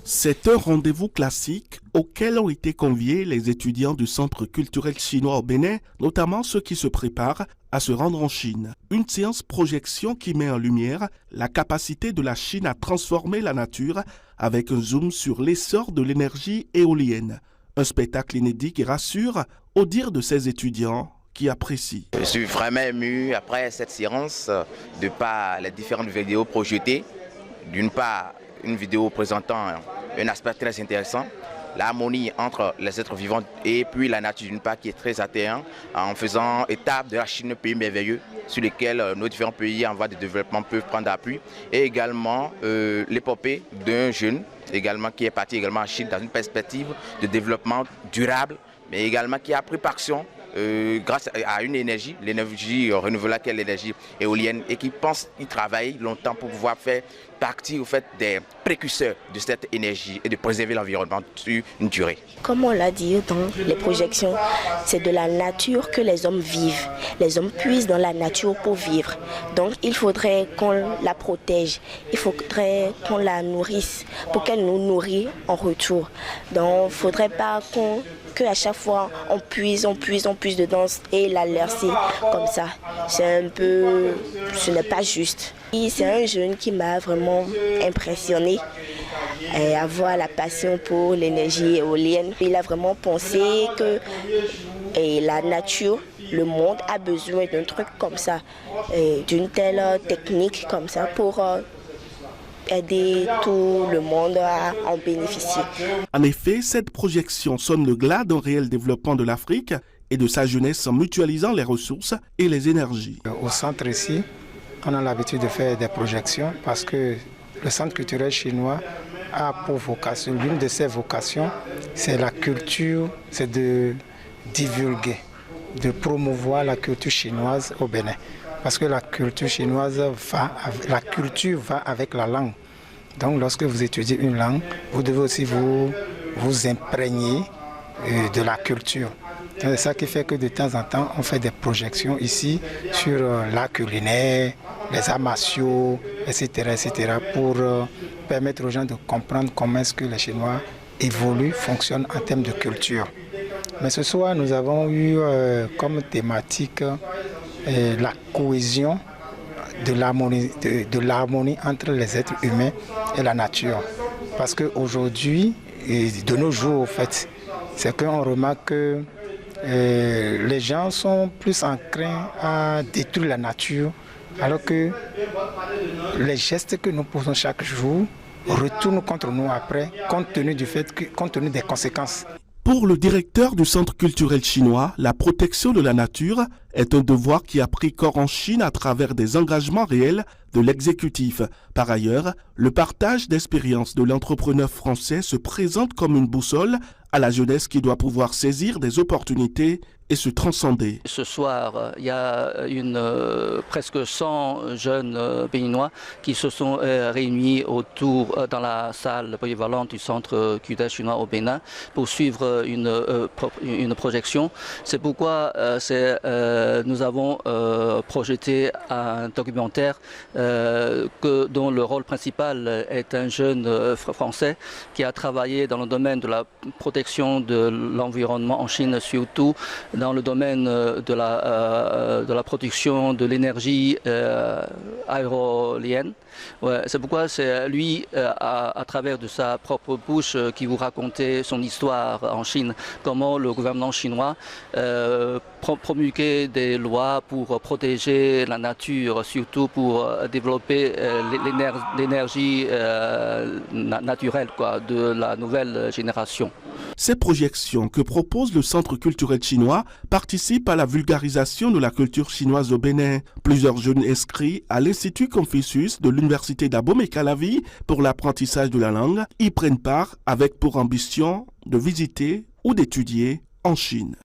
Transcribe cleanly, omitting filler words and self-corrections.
C'est un rendez-vous classique auquel ont été conviés les étudiants du Centre culturel chinois au Bénin, notamment ceux qui se préparent à se rendre en Chine. Une séance projection qui met en lumière la capacité de la Chine à transformer la nature avec un zoom sur l'essor de l'énergie éolienne. Un spectacle inédit qui rassure au dire de ces étudiants qui apprécient. Je suis vraiment ému après cette séance de par les différentes vidéos projetées. D'une part, une vidéo présentant un aspect très intéressant, l'harmonie entre les êtres vivants et puis la nature d'une part qui est très attrayant en faisant étape de la Chine, un pays merveilleux sur lequel nos différents pays en voie de développement peuvent prendre appui, et également l'épopée d'un jeune également qui est parti également en Chine dans une perspective de développement durable, mais également qui a pris par action grâce à une énergie, l'énergie renouvelable qu'est l'énergie éolienne, et qui pense y travailler longtemps pour pouvoir faire partie au fait des précurseurs de cette énergie et de préserver l'environnement sur une durée. Comme on l'a dit dans les projections, c'est de la nature que les hommes vivent. Les hommes puisent dans la nature pour vivre. Donc il faudrait qu'on la protège, il faudrait qu'on la nourrisse pour qu'elle nous nourrit en retour. Donc il ne faudrait pas qu'à chaque fois on puise dedans et la laisser comme ça. Ce n'est pas juste. C'est un jeune qui m'a vraiment impressionné. Avoir la passion pour l'énergie éolienne. Il a vraiment pensé que la nature, le monde a besoin d'un truc comme ça, d'une telle technique comme ça pour aider tout le monde à en bénéficier. En effet, cette projection sonne le glas d'un réel développement de l'Afrique et de sa jeunesse en mutualisant les ressources et les énergies. Au centre ici, on a l'habitude de faire des projections parce que le Centre culturel chinois a pour vocation, l'une de ses vocations, c'est la culture, c'est de divulguer, de promouvoir la culture chinoise au Bénin. Parce que la culture chinoise va avec la langue. Donc lorsque vous étudiez une langue, vous devez aussi vous imprégner de la culture. C'est ça qui fait que de temps en temps, on fait des projections ici sur l'art culinaire, les arts martiaux, etc., pour permettre aux gens de comprendre comment est-ce que les Chinois évoluent, fonctionnent en termes de culture. Mais ce soir, nous avons eu comme thématique la cohésion de l'harmonie entre les êtres humains et la nature. Parce qu'aujourd'hui, de nos jours, en fait, c'est qu'on remarque que les gens sont plus enclins à détruire la nature, alors que les gestes que nous posons chaque jour retournent contre nous après, compte tenu des conséquences. Pour le directeur du Centre culturel chinois, la protection de la nature est un devoir qui a pris corps en Chine à travers des engagements réels de l'exécutif. Par ailleurs, le partage d'expériences de l'entrepreneur français se présente comme une boussole à la jeunesse qui doit pouvoir saisir des opportunités et se transcender. Ce soir, il y a presque 100 jeunes béninois qui se sont réunis dans la salle polyvalente du Centre culturel chinois au Bénin pour suivre une projection. C'est pourquoi nous avons projeté un documentaire dont le rôle principal est un jeune français qui a travaillé dans le domaine de la protection de l'environnement en Chine, surtout dans le domaine de la production de l'énergie aéolienne. Ouais, c'est pourquoi c'est lui, à travers de sa propre bouche, qui vous racontait son histoire en Chine, comment le gouvernement chinois promulguait des lois pour protéger la nature, surtout pour développer l'énergie naturelle de la nouvelle génération. Ces projections que propose le Centre culturel chinois participent à la vulgarisation de la culture chinoise au Bénin. Plusieurs jeunes inscrits à l'Institut Confucius de l'Université d'Abomey-Calavi pour l'apprentissage de la langue y prennent part avec pour ambition de visiter ou d'étudier en Chine.